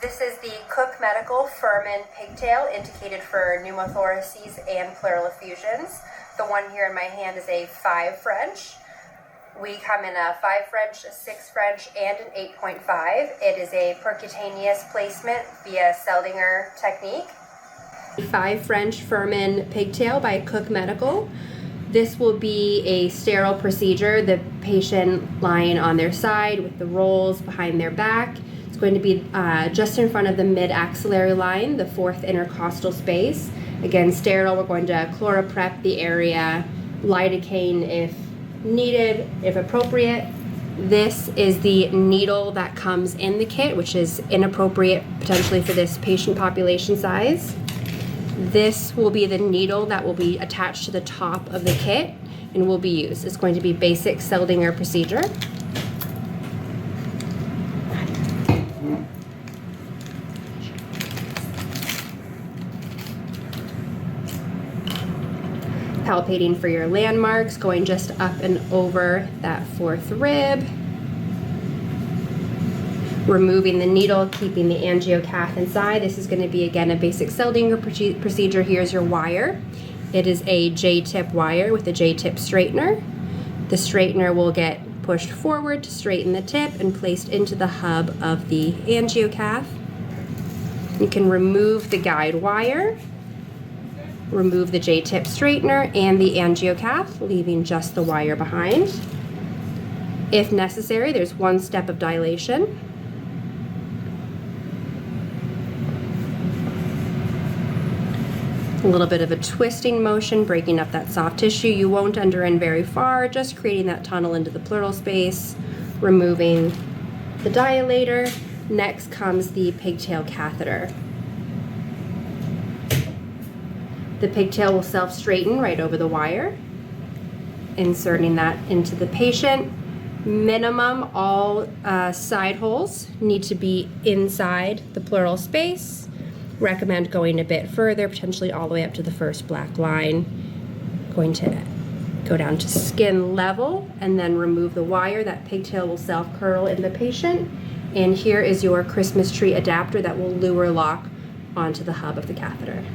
This is the Cook Medical Furman Pigtail, indicated for pneumothoraces and pleural effusions. The one here in my hand is a 5 French. We come in a 5 French, a 6 French, and an 8.5. It is a percutaneous placement via Seldinger technique. 5 French Furman Pigtail by Cook Medical. This will be a sterile procedure, the patient lying on their side with the rolls behind their back. It's going to be just in front of the mid-axillary line, the 4th intercostal space. Again, sterile. We're going to chloroprep the area, lidocaine if needed, if appropriate. This is the needle that comes in the kit, which is inappropriate potentially for this patient population size. This will be the needle that will be attached to the top of the kit and will be used. It's going to be basic Seldinger procedure. Palpating for your landmarks, going just up and over that 4th rib. Removing the needle, keeping the angiocath inside. This is going to be, again, a basic Seldinger procedure. Here's your wire. It is a J-tip wire with a J-tip straightener. The straightener will get pushed forward to straighten the tip and placed into the hub of the angiocath. You can remove the guide wire, remove the J-tip straightener and the angiocath, leaving just the wire behind. If necessary, there's 1 step of dilation. A little bit of a twisting motion, breaking up that soft tissue. You won't enter in very far, just creating that tunnel into the pleural space, removing the dilator. Next comes the pigtail catheter. The pigtail will self-straighten right over the wire, inserting that into the patient. Minimum, all side holes need to be inside the pleural space. Recommend going a bit further, potentially all the way up to the first black line. Going to go down to skin level and then remove the wire. That pigtail will self-curl in the patient. And here is your Christmas tree adapter that will lure lock onto the hub of the catheter.